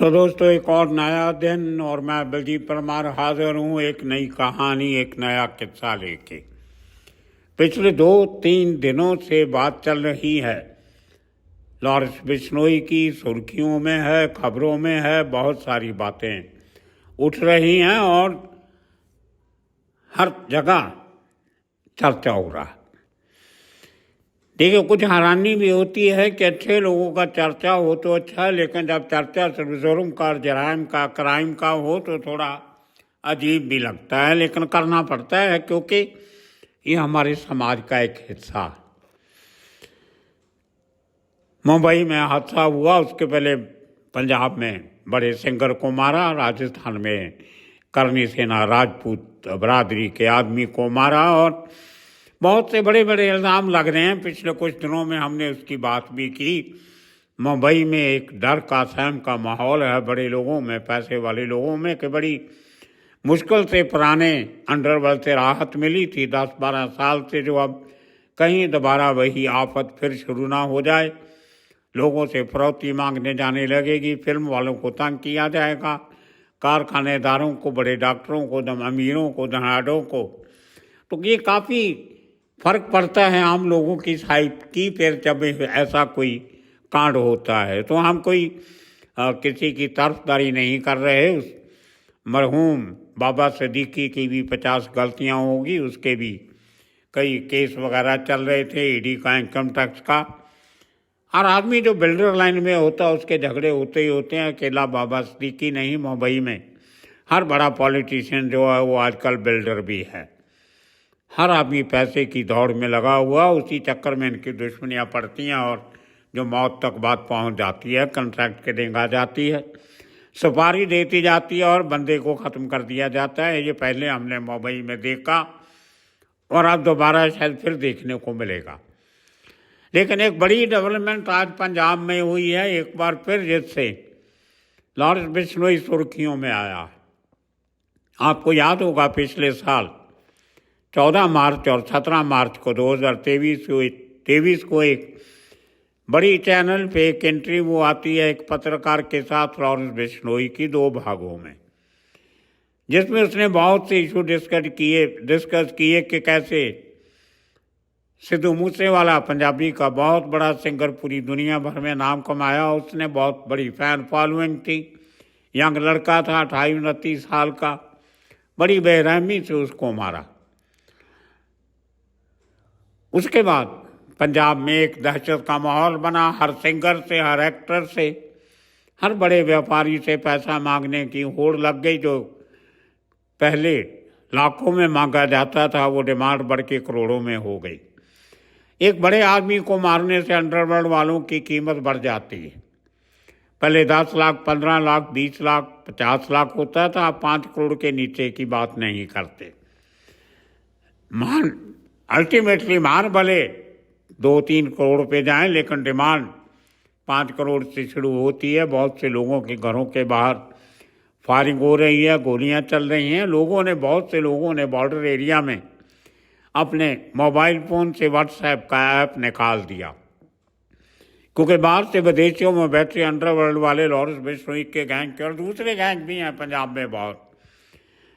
तो दोस्तों, एक और नया दिन और मैं बलजीत परमार हाजिर हूँ एक नई कहानी, एक नया किस्सा लेके। पिछले 2-3 दिनों से बात चल रही है, लॉरेंस बिश्नोई की सुर्खियों में है, खबरों में है, बहुत सारी बातें उठ रही हैं और हर जगह चर्चा हो रहा है। देखिए, कुछ हैरानी भी होती है कि अच्छे लोगों का चर्चा हो तो अच्छा है, लेकिन जब चर्चा सिर्फ जुर्म का, जराइम का, क्राइम का हो तो थोड़ा अजीब भी लगता है, लेकिन करना पड़ता है क्योंकि ये हमारे समाज का एक हिस्सा है। मुंबई में हादसा हुआ, उसके पहले पंजाब में बड़े सिंगर को मारा, राजस्थान में करनी सेना राजपूत बरादरी के आदमी को मारा और बहुत से बड़े बड़े इल्ज़ाम लग रहे हैं। पिछले कुछ दिनों में हमने उसकी बात भी की। मुंबई में एक डर का, सहम का माहौल है बड़े लोगों में, पैसे वाले लोगों में, कि बड़ी मुश्किल से पुराने अंडरवर्ल्ड से राहत मिली थी 10-12 साल से, जो अब कहीं दोबारा वही आफत फिर शुरू ना हो जाए। लोगों से फिरौती मांगने जाने लगेगी, फिल्म वालों को तंग किया जाएगा, कारखानेदारों को, बड़े डॉक्टरों को, अमीरों को, धनाढ़ों को। तो ये काफ़ी फ़र्क पड़ता है आम लोगों की साइड की। फिर जब ऐसा कोई कांड होता है तो हम कोई किसी की तरफदारी नहीं कर रहे। उस मरहूम बाबा सिद्दीकी की भी 50 गलतियां होगी, उसके भी कई केस वगैरह चल रहे थे, ईडी का, इनकम टैक्स का। हर आदमी जो बिल्डर लाइन में होता है उसके झगड़े होते ही होते हैं। अकेला बाबा सिद्दीकी नहीं, मुंबई में हर बड़ा पॉलिटिशियन जो है वो आजकल बिल्डर भी है। हर आदमी पैसे की दौड़ में लगा हुआ, उसी चक्कर में इनकी दुश्मनियाँ पड़ती हैं और जो मौत तक बात पहुंच जाती है, कॉन्ट्रैक्ट के देंगा जाती है, सुपारी देती जाती है और बंदे को ख़त्म कर दिया जाता है। ये पहले हमने मुंबई में देखा और अब दोबारा शायद फिर देखने को मिलेगा। लेकिन एक बड़ी डेवलपमेंट आज पंजाब में हुई है एक बार फिर, जिससे लॉरेंस बिश्नोई सुर्खियों में आया। आपको याद होगा पिछले साल 14 मार्च और 17 मार्च को 2023 को एक बड़ी चैनल पे एक इंटरव्यू आती है एक पत्रकार के साथ, लॉरेंस बिश्नोई की, 2 भागों में, जिसमें उसने बहुत से इशू डिस्कस किए कि कैसे सिद्धू मूसेवाला, पंजाबी का बहुत बड़ा सिंगर, पूरी दुनिया भर में नाम कमाया, उसने बहुत बड़ी फैन फॉलोइंग थी, यंग लड़का था 28-29 साल का, बड़ी बेरहमी से उसको मारा। उसके बाद पंजाब में एक दहशत का माहौल बना, हर सिंगर से, हर एक्टर से, हर बड़े व्यापारी से पैसा मांगने की होड़ लग गई। जो पहले लाखों में मांगा जाता था वो डिमांड बढ़ के करोड़ों में हो गई। एक बड़े आदमी को मारने से अंडरवर्ल्ड वालों की कीमत बढ़ जाती है। पहले 10 लाख, 15 लाख, 20 लाख, 50 लाख होता था, अब 5 करोड़ के नीचे की बात नहीं करते। अल्टीमेटली मान भले 2-3 करोड़ पे जाएं, लेकिन डिमांड 5 करोड़ से शुरू होती है। बहुत से लोगों के घरों के बाहर फायरिंग हो रही है, गोलियां चल रही हैं। बहुत से लोगों ने बॉर्डर एरिया में अपने मोबाइल फ़ोन से व्हाट्सएप का ऐप निकाल दिया, क्योंकि बाहर से विदेशियों में बैठे अंडरवर्ल्ड वाले, लॉरेंस बिश्नोई के गैंग के और दूसरे गैंग भी हैं पंजाब में बहुत,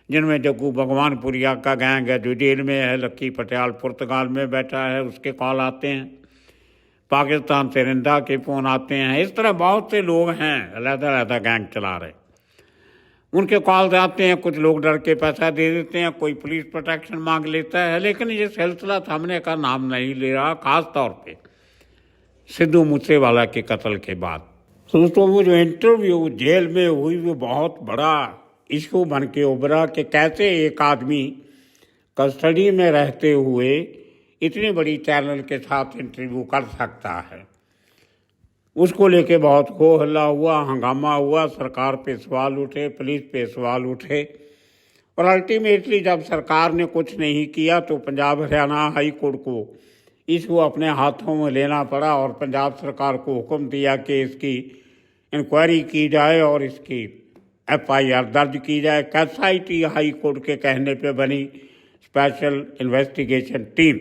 जिनमें जग्गू भगवानपुरिया का गैंग है जो जेल में है, लक्की पटियाल पुर्तगाल में बैठा है, उसके कॉल आते हैं, पाकिस्तान से रिंदा के फ़ोन आते हैं। इस तरह बहुत से लोग हैं अलग-अलग गैंग चला रहे, उनके कॉल्स आते हैं। कुछ लोग डर के पैसा दे देते हैं, कोई पुलिस प्रोटेक्शन मांग लेता है। लेकिन ये सिलसिला थमने का नाम नहीं ले रहा, ख़ास तौर पे सिद्धू मूसेवाला के कत्ल के बाद। दोस्तों, वो जो इंटरव्यू जेल में हुई वो बहुत बड़ा इशू बन के उभरा कि कैसे एक आदमी कस्टडी में रहते हुए इतनी बड़ी चैनल के साथ इंटरव्यू कर सकता है। उसको लेके बहुत हो हल्ला हुआ, हंगामा हुआ, सरकार पे सवाल उठे, पुलिस पे सवाल उठे और अल्टीमेटली जब सरकार ने कुछ नहीं किया तो पंजाब हरियाणा हाई कोर्ट को इसको अपने हाथों में लेना पड़ा और पंजाब सरकार को हुक्म दिया कि इसकी इंक्वायरी की जाए और इसकी FIR दर्ज की जाए। SIT हाई कोर्ट के कहने पे बनी स्पेशल इन्वेस्टिगेशन टीम,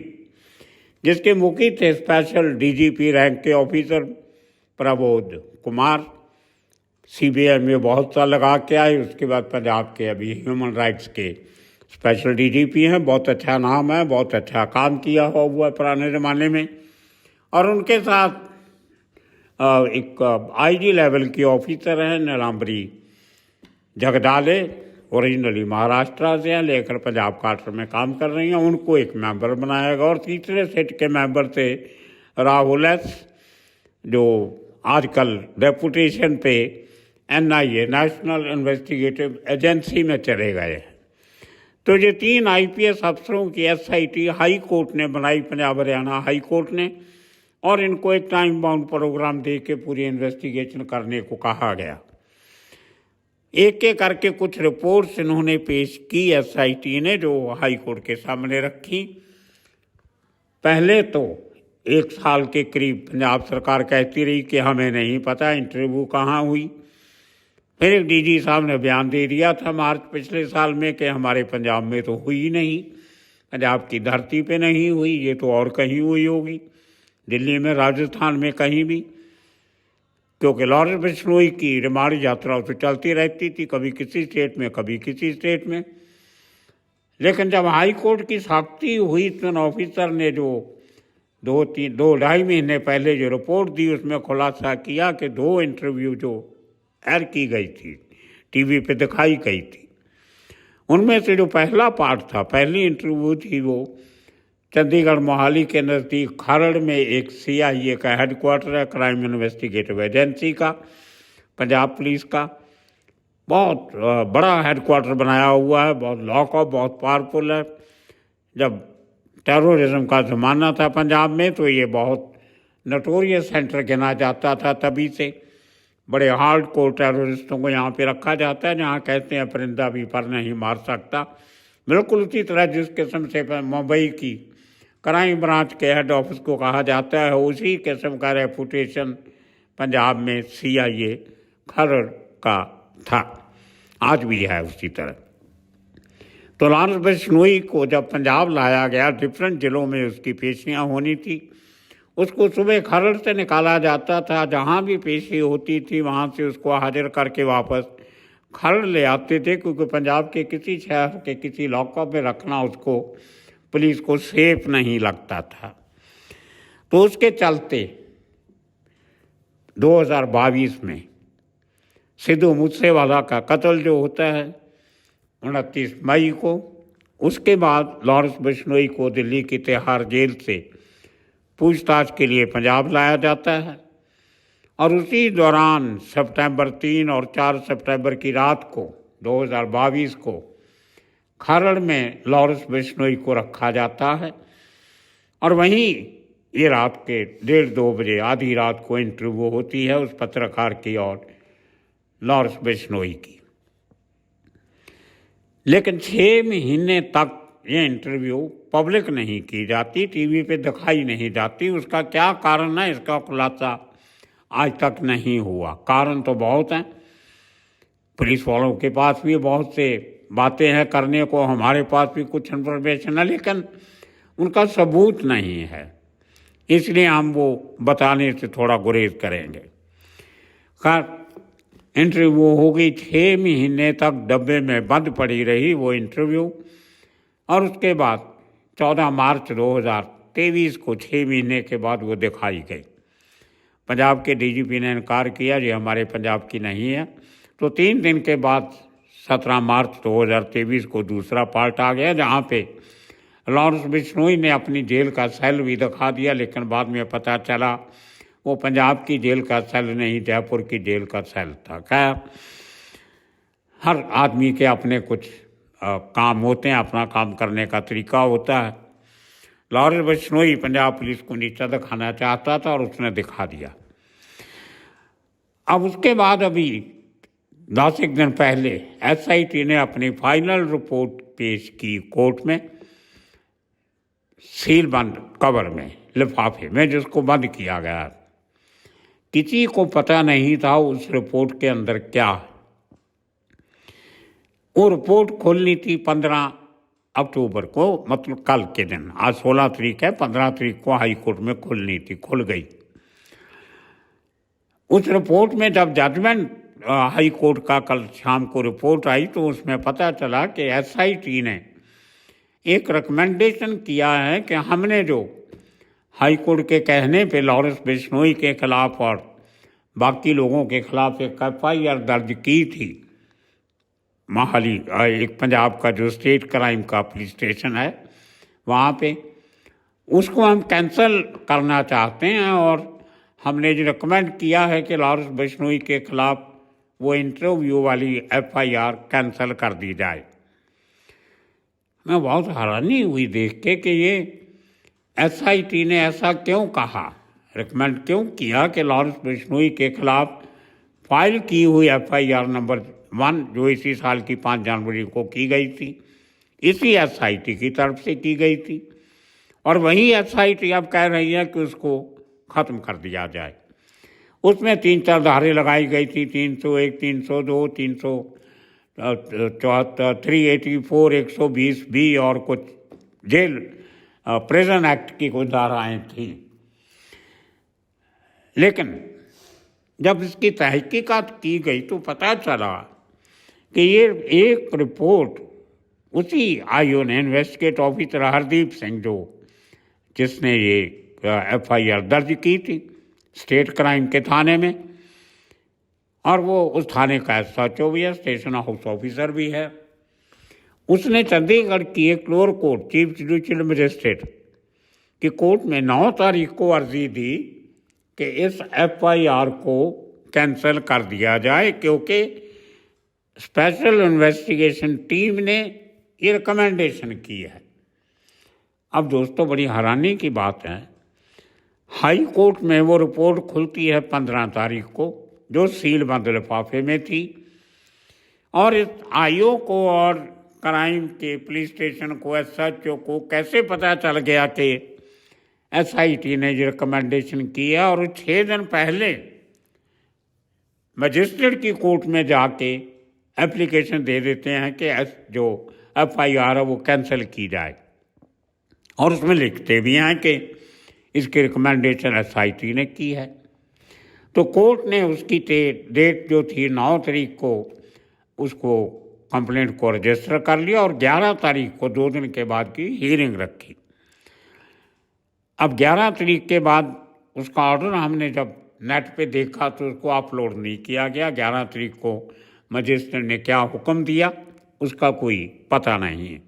जिसके मुखी थे स्पेशल DGP रैंक के ऑफिसर प्रबोध कुमार, सीबीआई में बहुत सा लगा के आए। उसके बाद पंजाब के अभी ह्यूमन राइट्स के स्पेशल डीजीपी हैं, बहुत अच्छा नाम है, बहुत अच्छा काम किया हुआ है पुराने ज़माने में। और उनके साथ एक आईजी लेवल की ऑफिसर हैं नीलांबरी जगदाले, ओरिजिनली महाराष्ट्र से हैं, लेकर पंजाब क्वार्टर में काम कर रही हैं। उनको एक मेंबर बनाया गया और तीसरे सेट के मेंबर थे राहुल एस, जो आजकल डेपुटेशन पे एनआईए नेशनल इन्वेस्टिगेटिव एजेंसी में चले गए हैं। तो ये 3 आईपीएस अफसरों की एसआईटी हाई कोर्ट ने बनाई, पंजाब हरियाणा हाई कोर्ट ने, और इनको एक टाइम बाउंड प्रोग्राम दे के पूरी इन्वेस्टिगेशन करने को कहा गया। एक एक करके कुछ रिपोर्ट्स इन्होंने पेश की एसआईटी ने, जो हाई कोर्ट के सामने रखी। पहले तो 1 साल के करीब पंजाब सरकार कहती रही कि हमें नहीं पता इंटरव्यू कहाँ हुई। फिर एक डीजी साहब ने बयान दे दिया था मार्च पिछले साल में कि हमारे पंजाब में तो हुई नहीं, पंजाब की धरती पे नहीं हुई, ये तो और कहीं हुई होगी, दिल्ली में, राजस्थान में, कहीं भी। क्योंकि लॉरेंस बिश्नोई की रिमांड यात्रा तो चलती रहती थी, कभी किसी स्टेट में, कभी किसी स्टेट में। लेकिन जब हाई कोर्ट की सख्ती हुई तो ऑफिसर ने जो 2-2.5 महीने पहले जो रिपोर्ट दी, उसमें खुलासा किया कि 2 इंटरव्यू जो एयर की गई थी, टीवी पे दिखाई गई थी, उनमें से जो पहला पार्ट था, पहली इंटरव्यू थी, वो चंडीगढ़ मोहाली के नज़दीक खरड़ में एक सीआईए का हेडक्वार्टर है, क्राइम इन्वेस्टिगेटिव एजेंसी का, पंजाब पुलिस का बहुत बड़ा हेडक्वार्टर बनाया हुआ है, बहुत लॉक ऑफ, बहुत पावरफुल है। जब टेररिज्म का ज़माना था पंजाब में तो ये बहुत नटोरियस सेंटर गिना जाता था। तभी से बड़े हार्ड कोर टेररिस्टों को यहाँ पे रखा जाता है, जहाँ कहते हैं परिंदा भी पर नहीं मार सकता। बिल्कुल उसी तरह जिस किस्म से मुंबई की क्राइम ब्रांच के हेड ऑफिस को कहा जाता है, उसी किस्म का रेपुटेशन पंजाब में सीआईए खरड़ का था, आज भी है उसी तरह। तो लॉरेंस बिश्नोई को जब पंजाब लाया गया, डिफरेंट ज़िलों में उसकी पेशियां होनी थी। उसको सुबह खरड़ से निकाला जाता था, जहाँ भी पेशी होती थी वहाँ से उसको हाजिर करके वापस खरड़ ले आते थे, क्योंकि पंजाब के किसी शहर के किसी लॉकअप में रखना उसको, पुलिस को सेफ नहीं लगता था। तो उसके चलते 2022 में सिद्धू मूसेवाला का कत्ल जो होता है 29 मई को, उसके बाद लॉरेंस बिश्नोई को दिल्ली की तिहाड़ जेल से पूछताछ के लिए पंजाब लाया जाता है। और उसी दौरान सितंबर 3 और 4 सितंबर की रात को 2022 को खरड़ में लॉरेंस बिश्नोई को रखा जाता है। और वहीं ये रात के 1:30-2 बजे आधी रात को इंटरव्यू होती है उस पत्रकार की और लॉरेंस बिश्नोई की। लेकिन 6 महीने तक ये इंटरव्यू पब्लिक नहीं की जाती, टीवी पे दिखाई नहीं जाती। उसका क्या कारण है, इसका खुलासा आज तक नहीं हुआ। कारण तो बहुत हैं, पुलिस वालों के पास भी बहुत से बातें हैं करने को, हमारे पास भी कुछ इन्फॉर्मेशन है, लेकिन उनका सबूत नहीं है, इसलिए हम वो बताने से थोड़ा गुरेज करेंगे। खैर, इंटरव्यू हो गई, 6 महीने तक डब्बे में बंद पड़ी रही वो इंटरव्यू। और उसके बाद 14 मार्च 2023 को 6 महीने के बाद वो दिखाई गई। पंजाब के डीजीपी ने इनकार किया, ये हमारे पंजाब की नहीं है। तो 3 दिन के बाद 17 मार्च 2023 को दूसरा पार्ट आ गया, जहाँ पे लॉरेंस बिश्नोई ने अपनी जेल का सेल भी दिखा दिया, लेकिन बाद में पता चला वो पंजाब की जेल का सेल नहीं, जयपुर की जेल का सेल था। क्या, हर आदमी के अपने कुछ काम होते हैं, अपना काम करने का तरीका होता है। लॉरेंस बिश्नोई पंजाब पुलिस को नीचा दिखाना चाहता था और उसने दिखा दिया। अब उसके बाद अभी 10 दिन पहले एसआईटी ने अपनी फाइनल रिपोर्ट पेश की कोर्ट में, सील बंद कवर में, लिफाफे में, जिसको बंद किया गया। किसी को पता नहीं था उस रिपोर्ट के अंदर क्या है। वो रिपोर्ट खोलनी थी 15 अक्टूबर को, मतलब कल के दिन। आज 16 तारीख है, 15 तारीख को हाई कोर्ट में खुलनी थी, खुल गई। उस रिपोर्ट में जब जजमेंट हाई कोर्ट का कल शाम को रिपोर्ट आई तो उसमें पता चला कि एसआईटी ने एक रिकमेंडेशन किया है कि हमने जो हाई कोर्ट के कहने पे लॉरेंस बिश्नोई के खिलाफ और बाकी लोगों के खिलाफ एक एफआईआर दर्ज की थी मोहाली, एक पंजाब का जो स्टेट क्राइम का पुलिस स्टेशन है वहाँ पे, उसको हम कैंसिल करना चाहते हैं और हमने जो रिकमेंड किया है कि लॉरेंस बिश्नोई के खिलाफ वो इंटरव्यू वाली एफआईआर कैंसिल कर दी जाए। मैं बहुत हैरानी हुई देख के कि ये एसआईटी ने ऐसा क्यों कहा, रिकमेंड क्यों किया कि लॉरेंस बिश्नोई के खिलाफ फाइल की हुई एफआईआर नंबर 1 जो इसी साल की 5 जनवरी को की गई थी, इसी एसआईटी की तरफ से की गई थी और वही एसआईटी अब कह रही है कि उसको ख़त्म कर दिया जाए। उसमें 3-4 धारे लगाई गई थी, 301, 302, 384, 120 बी और कुछ जेल प्रिजन एक्ट की कुछ धाराएँ थीं। लेकिन जब इसकी तहकीकात की गई तो पता चला कि ये एक रिपोर्ट उसी आईओ ने, इन्वेस्टिगेट ऑफिसर हरदीप सिंह, जिसने ये एफआईआर दर्ज की थी स्टेट क्राइम के थाने में, और वो उस थाने का एसएचओ भी है, स्टेशन हाउस ऑफिसर भी है, उसने चंडीगढ़ की एक lower court chief judicial magistrate की कोर्ट में 9 तारीख को अर्जी दी कि इस एफआईआर को कैंसिल कर दिया जाए क्योंकि स्पेशल इन्वेस्टिगेशन टीम ने ये रिकमेंडेशन की है। अब दोस्तों बड़ी हैरानी की बात है, हाई कोर्ट में वो रिपोर्ट खुलती है 15 तारीख को जो सील बंद लिफाफे में थी और इस आईओ को और क्राइम के पुलिस स्टेशन को, एसएचओ को कैसे पता चल गया कि एसआईटी ने जो रिकमेंडेशन की है और 6 दिन पहले मजिस्ट्रेट की कोर्ट में जाके एप्लीकेशन दे देते हैं कि जो एफआईआर है वो कैंसिल की जाए और उसमें लिखते भी हैं कि इसकी रिकमेंडेशन एसआईटी ने की है। तो कोर्ट ने उसकी डेट जो थी 9 तारीख को उसको कंप्लेंट को रजिस्टर कर लिया और 11 तारीख को 2 दिन के बाद की हियरिंग रखी। अब 11 तारीख के बाद उसका ऑर्डर हमने जब नेट पे देखा तो उसको अपलोड नहीं किया गया। 11 तारीख को मजिस्ट्रेट ने क्या हुक्म दिया उसका कोई पता नहीं है,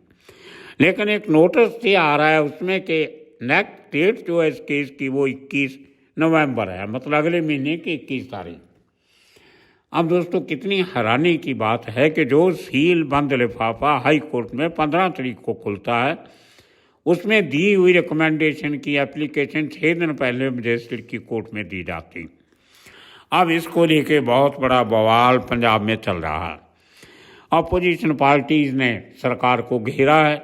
लेकिन एक नोटिस ये आ रहा है उसमें कि नेक्स्ट डेट जो है इस केस की वो 21 नवंबर है, मतलब अगले महीने की 21 तारीख। अब दोस्तों कितनी हैरानी की बात है कि जो सील बंद लिफाफा हाई कोर्ट में 15 तारीख को खुलता है उसमें दी हुई रिकमेंडेशन की एप्लीकेशन 6 दिन पहले मजिस्ट्रेट की कोर्ट में दी जाती। अब इसको लेके बहुत बड़ा बवाल पंजाब में चल रहा है। अपोजिशन पार्टीज़ ने सरकार को घेरा है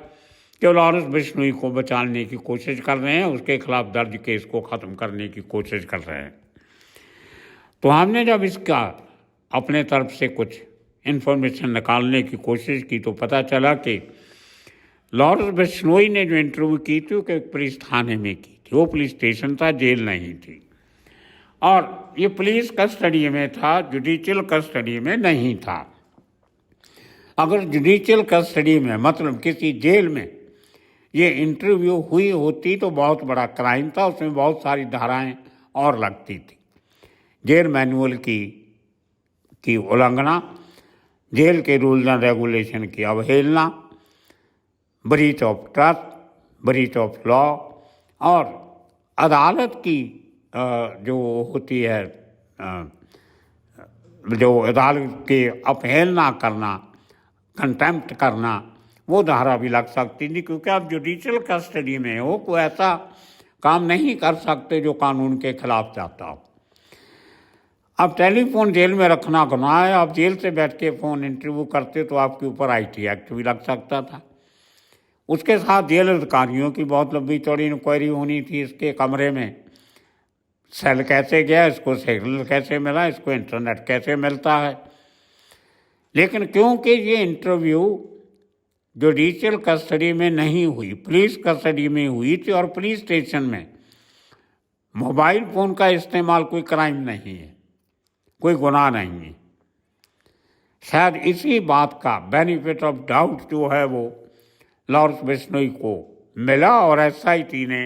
कि लॉरेंस बिश्नोई को बचाने की कोशिश कर रहे हैं, उसके खिलाफ दर्ज केस को ख़त्म करने की कोशिश कर रहे हैं। तो हमने जब इसका अपने तरफ से कुछ इन्फॉर्मेशन निकालने की कोशिश की तो पता चला कि लॉरेंस बिश्नोई ने जो इंटरव्यू की थी वो पुलिस थाने में की थी, वो पुलिस स्टेशन था, जेल नहीं थी, और ये पुलिस कस्टडी में था, जुडिशियल कस्टडी में नहीं था। अगर जुडिशियल कस्टडी में मतलब किसी जेल में ये इंटरव्यू हुई होती तो बहुत बड़ा क्राइम था, उसमें बहुत सारी धाराएं और लगती थी। जेल मैनुअल की उल्लंघना, जेल के रूल्स एंड रेगुलेशन की अवहेलना, breach of trust, breach of law और अदालत की जो होती है जो अदालत की अपहेलना करना, कंटेम्प्ट करना, वो धारा भी लग सकती थी क्योंकि आप जुडिशियल कस्टडी में हो, कोई ऐसा काम नहीं कर सकते जो कानून के खिलाफ जाता हो। अब टेलीफोन जेल में रखना गुनाह है, आप जेल से बैठ के फ़ोन इंटरव्यू करते तो आपके ऊपर आईटी एक्ट भी लग सकता था। उसके साथ जेल अधिकारियों की बहुत लंबी चौड़ी इंक्वायरी होनी थी, इसके कमरे में सेल कैसे गया, इसको सिग्नल कैसे मिला, इसको इंटरनेट कैसे मिलता है। लेकिन क्योंकि ये इंटरव्यू जुडिशियल कस्टडी में नहीं हुई, पुलिस कस्टडी में हुई थी और पुलिस स्टेशन में मोबाइल फ़ोन का इस्तेमाल कोई क्राइम नहीं है, कोई गुनाह नहीं है, शायद इसी बात का बेनिफिट ऑफ डाउट जो है वो लॉरेंस बिश्नोई को मिला और एसआईटी ने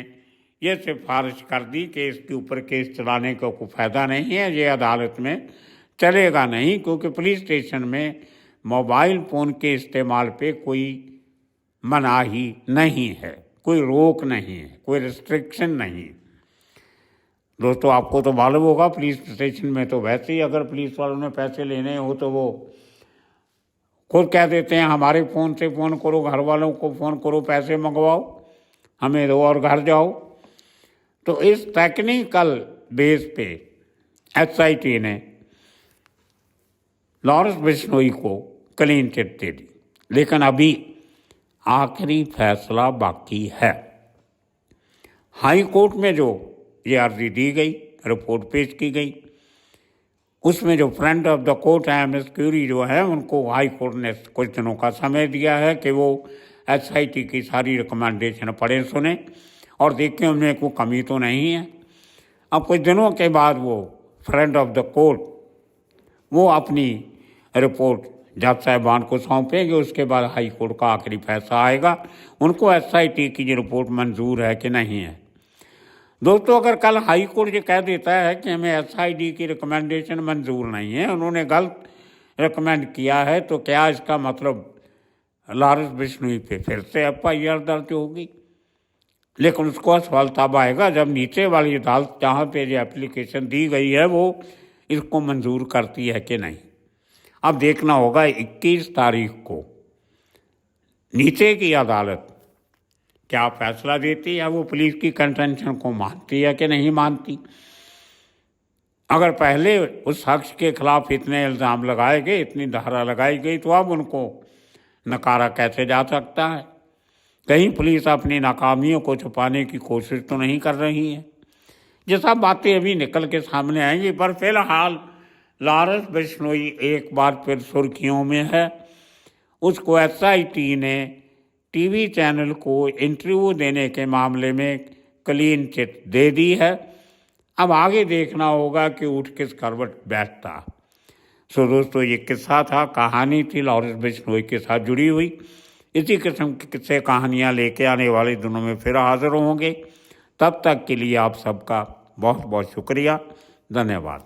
ये सिफारिश कर दी कि इसके ऊपर केस चलाने का कोई फ़ायदा नहीं है, ये अदालत में चलेगा नहीं, क्योंकि पुलिस स्टेशन में मोबाइल फ़ोन के इस्तेमाल पे कोई मनाही नहीं है, कोई रोक नहीं है, कोई रिस्ट्रिक्शन नहीं। दोस्तों आपको तो मालूम होगा पुलिस स्टेशन में तो वैसे ही अगर पुलिस वालों ने पैसे लेने हो तो वो खुद कह देते हैं हमारे फ़ोन से फ़ोन करो, घर वालों को फ़ोन करो, पैसे मंगवाओ, हमें दो और घर जाओ। तो इस टेक्निकल बेस पे एसआईटी ने लॉरेंस बिश्नोई को क्लीन चिट दे दी, लेकिन अभी आखिरी फैसला बाकी है। हाई कोर्ट में जो ये अर्जी दी गई, रिपोर्ट पेश की गई, उसमें जो friend of the court amicus curiae जो है उनको हाई कोर्ट ने कुछ दिनों का समय दिया है कि वो एसआईटी की सारी रिकमेंडेशन पढ़ें सुने और देखें उनमें कोई कमी तो नहीं है। अब कुछ दिनों के बाद वो फ्रेंड ऑफ द कोर्ट वो अपनी रिपोर्ट जज साहिबान को सौंपेंगे, उसके बाद हाई कोर्ट का आखिरी फैसला आएगा उनको एसआईटी की रिपोर्ट मंजूर है कि नहीं है। दोस्तों अगर कल हाई कोर्ट ये कह देता है कि हमें एसआईटी की रिकमेंडेशन मंजूर नहीं है, उन्होंने गलत रिकमेंड किया है, तो क्या इसका मतलब लॉरेंस बिश्नोई पे फिर से एफआईआर दर्ज होगी? लेकिन उसको सवाल तब आएगा जब नीचे वाली अदालत जहाँ पे ये एप्लीकेशन दी गई है वो इसको मंजूर करती है कि नहीं। अब देखना होगा 21 तारीख को नीचे की अदालत क्या फैसला देती है, वो पुलिस की कंटेंशन को मानती है कि नहीं मानती। अगर पहले उस शख्स के खिलाफ इतने इल्ज़ाम लगाए गए, इतनी धारा लगाई गई, तो अब उनको नकारा कैसे जा सकता है? कहीं पुलिस अपनी नाकामियों को छुपाने की कोशिश तो नहीं कर रही है? ये सब बातें अभी निकल के सामने आएंगी, पर फिलहाल लॉरेंस बिश्नोई एक बार फिर सुर्खियों में है। उसको एसआईटी ने टीवी चैनल को इंटरव्यू देने के मामले में क्लीन चिट दे दी है। अब आगे देखना होगा कि उठ किस करवट बैठता। सो दोस्तों ये किस्सा था, कहानी थी लॉरेंस बिश्नोई के साथ जुड़ी हुई। इसी किस्म की किस्से कहानियाँ लेके आने वाले दिनों में फिर हाजिर होंगे। तब तक के लिए आप सबका बहुत बहुत शुक्रिया, धन्यवाद।